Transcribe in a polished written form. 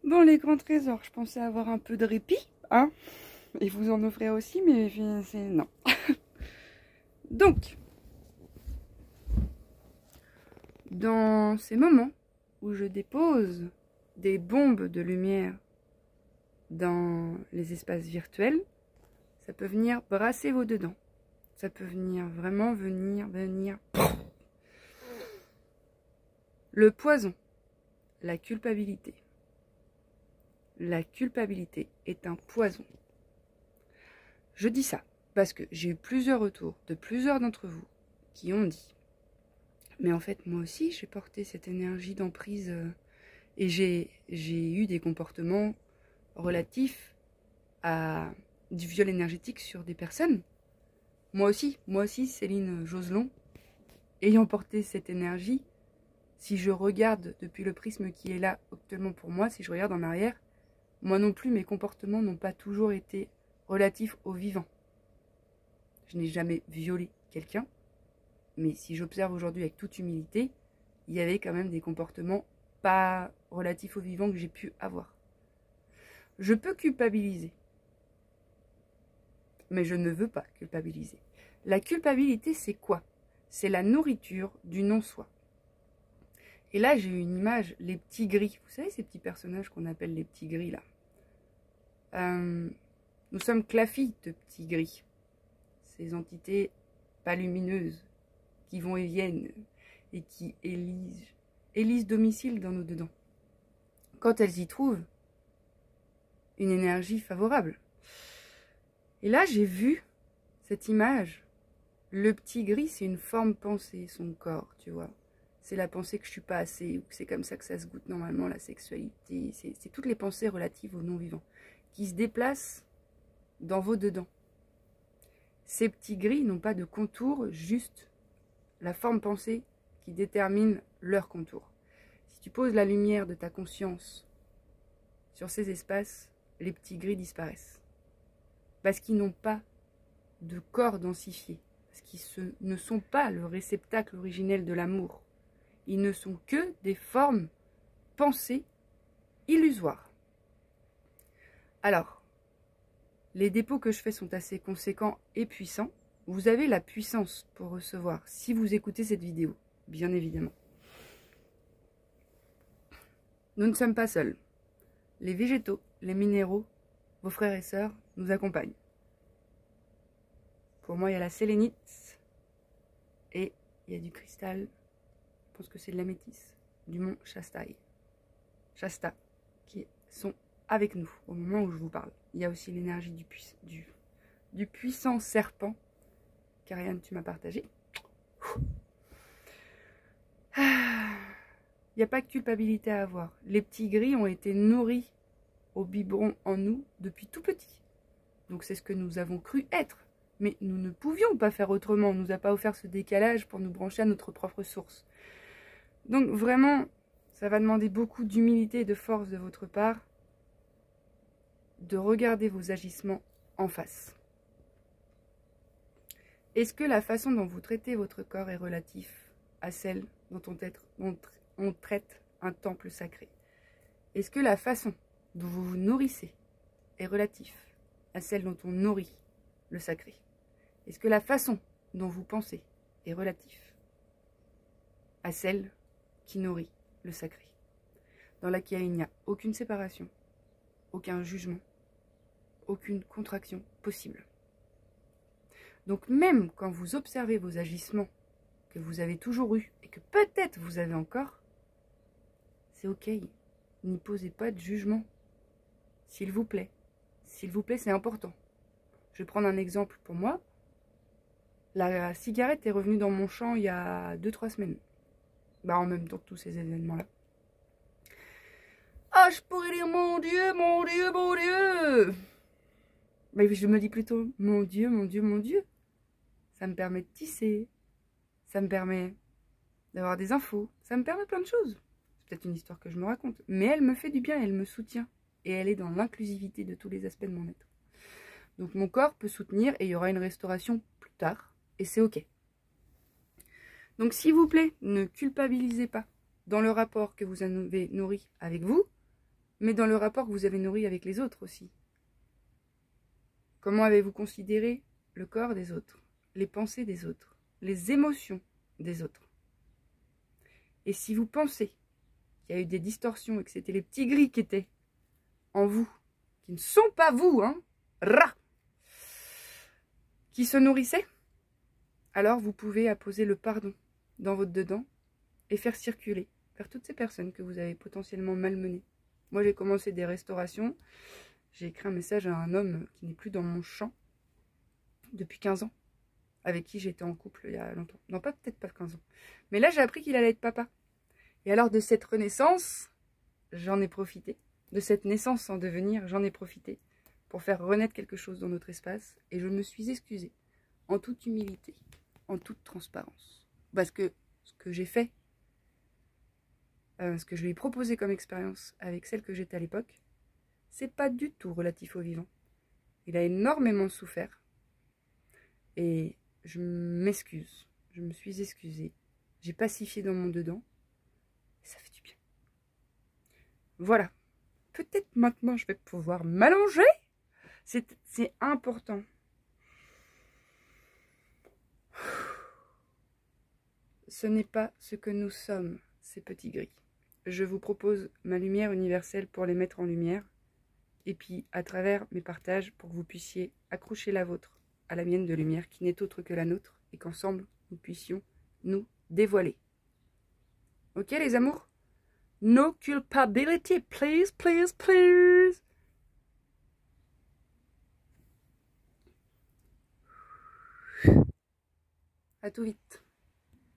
Bon, les grands trésors, je pensais avoir un peu de répit, hein, et vous en offrir aussi, mais c'est non. Donc, dans ces moments où je dépose des bombes de lumière dans les espaces virtuels, ça peut venir brasser vos dedans. Ça peut venir vraiment venir. Le poison, la culpabilité. La culpabilité est un poison. Je dis ça parce que j'ai eu plusieurs retours de plusieurs d'entre vous qui ont dit « Mais en fait, moi aussi, j'ai porté cette énergie d'emprise et j'ai eu des comportements relatifs à du viol énergétique sur des personnes. Moi aussi, Céline Joselon, ayant porté cette énergie, si je regarde depuis le prisme qui est là actuellement pour moi, si je regarde en arrière, moi non plus, mes comportements n'ont pas toujours été relatifs au vivant. Je n'ai jamais violé quelqu'un, mais si j'observe aujourd'hui avec toute humilité, il y avait quand même des comportements pas relatifs au vivant que j'ai pu avoir. Je peux culpabiliser, mais je ne veux pas culpabiliser. La culpabilité, c'est quoi? C'est la nourriture du non-soi. Et là, j'ai une image, les petits gris. Vous savez, ces petits personnages qu'on appelle les petits gris, là. Nous sommes clafis de petits gris. Ces entités pas lumineuses qui vont et viennent et qui élisent domicile dans nos dedans. Quand elles y trouvent une énergie favorable. Et là, j'ai vu cette image. Le petit gris, c'est une forme pensée, son corps, tu vois. C'est la pensée que je suis pas assez, ou que c'est comme ça que ça se goûte normalement, la sexualité. C'est toutes les pensées relatives au non-vivant qui se déplacent dans vos dedans. Ces petits gris n'ont pas de contour, juste la forme pensée qui détermine leur contour. Si tu poses la lumière de ta conscience sur ces espaces, les petits gris disparaissent. Parce qu'ils n'ont pas de corps densifié. Parce qu'ils ne sont pas le réceptacle originel de l'amour. Ils ne sont que des formes pensées illusoires. Alors, les dépôts que je fais sont assez conséquents et puissants. Vous avez la puissance pour recevoir, si vous écoutez cette vidéo, bien évidemment. Nous ne sommes pas seuls. Les végétaux, les minéraux, vos frères et sœurs nous accompagnent. Pour moi, il y a la sélénite et il y a du cristal, je pense que c'est de l'améthyste, du mont Shasta, qui sont avec nous au moment où je vous parle. Il y a aussi l'énergie du puissant serpent qu'Ariane, tu m'as partagé. Il n'y a pas de culpabilité à avoir. Les petits gris ont été nourris au biberon en nous depuis tout petit. Donc c'est ce que nous avons cru être. Mais nous ne pouvions pas faire autrement. On ne nous a pas offert ce décalage pour nous brancher à notre propre source. Donc vraiment, ça va demander beaucoup d'humilité et de force de votre part de regarder vos agissements en face. Est-ce que la façon dont vous traitez votre corps est relative à celle dont on traite un temple sacré? Est-ce que la façon dont vous vous nourrissez est relative à celle dont on nourrit le sacré? Est-ce que la façon dont vous pensez est relative à celle qui nourrit le sacré, dans laquelle il n'y a aucune séparation, aucun jugement, aucune contraction possible? Donc même quand vous observez vos agissements que vous avez toujours eus et que peut-être vous avez encore, c'est ok. N'y posez pas de jugement. S'il vous plaît. S'il vous plaît, c'est important. Je vais prendre un exemple pour moi. La cigarette est revenue dans mon champ il y a 2-3 semaines. Bah en même temps que tous ces événements-là. Ah, je pourrais dire mon Dieu, mon Dieu, mon Dieu. Mais je me dis plutôt mon Dieu, mon Dieu, mon Dieu. Ça me permet de tisser. Ça me permet d'avoir des infos. Ça me permet plein de choses. C'est peut-être une histoire que je me raconte. Mais elle me fait du bien, elle me soutient. Et elle est dans l'inclusivité de tous les aspects de mon être. Donc mon corps peut soutenir et il y aura une restauration plus tard. Et c'est ok. Donc s'il vous plaît, ne culpabilisez pas dans le rapport que vous avez nourri avec vous. mais dans le rapport que vous avez nourri avec les autres aussi. Comment avez-vous considéré le corps des autres, les pensées des autres, les émotions des autres? Et si vous pensez qu'il y a eu des distorsions et que c'était les petits gris qui étaient en vous, qui ne sont pas vous, hein, rah, qui se nourrissaient, alors vous pouvez apposer le pardon dans votre dedans et faire circuler vers toutes ces personnes que vous avez potentiellement malmenées. Moi, j'ai commencé des restaurations. J'ai écrit un message à un homme qui n'est plus dans mon champ depuis 15 ans, avec qui j'étais en couple il y a longtemps. Non, peut-être pas 15 ans. Mais là, j'ai appris qu'il allait être papa. Et alors, de cette renaissance, j'en ai profité. De cette naissance en devenir, j'en ai profité pour faire renaître quelque chose dans notre espace. Et je me suis excusée, en toute humilité, en toute transparence. Parce que ce que j'ai fait, ce que je lui ai proposé comme expérience avec celle que j'étais à l'époque, c'est pas du tout relatif au vivant. Il a énormément souffert. Et je m'excuse. Je me suis excusée. J'ai pacifié dans mon dedans. Et ça fait du bien. Voilà. Peut-être maintenant je vais pouvoir m'allonger. C'est important. Ce n'est pas ce que nous sommes, ces petits gris. Je vous propose ma lumière universelle pour les mettre en lumière. Et puis, à travers mes partages, pour que vous puissiez accrocher la vôtre à la mienne de lumière, qui n'est autre que la nôtre, et qu'ensemble, nous puissions nous dévoiler. Ok, les amours? No culpability, please, please, please. À tout vite.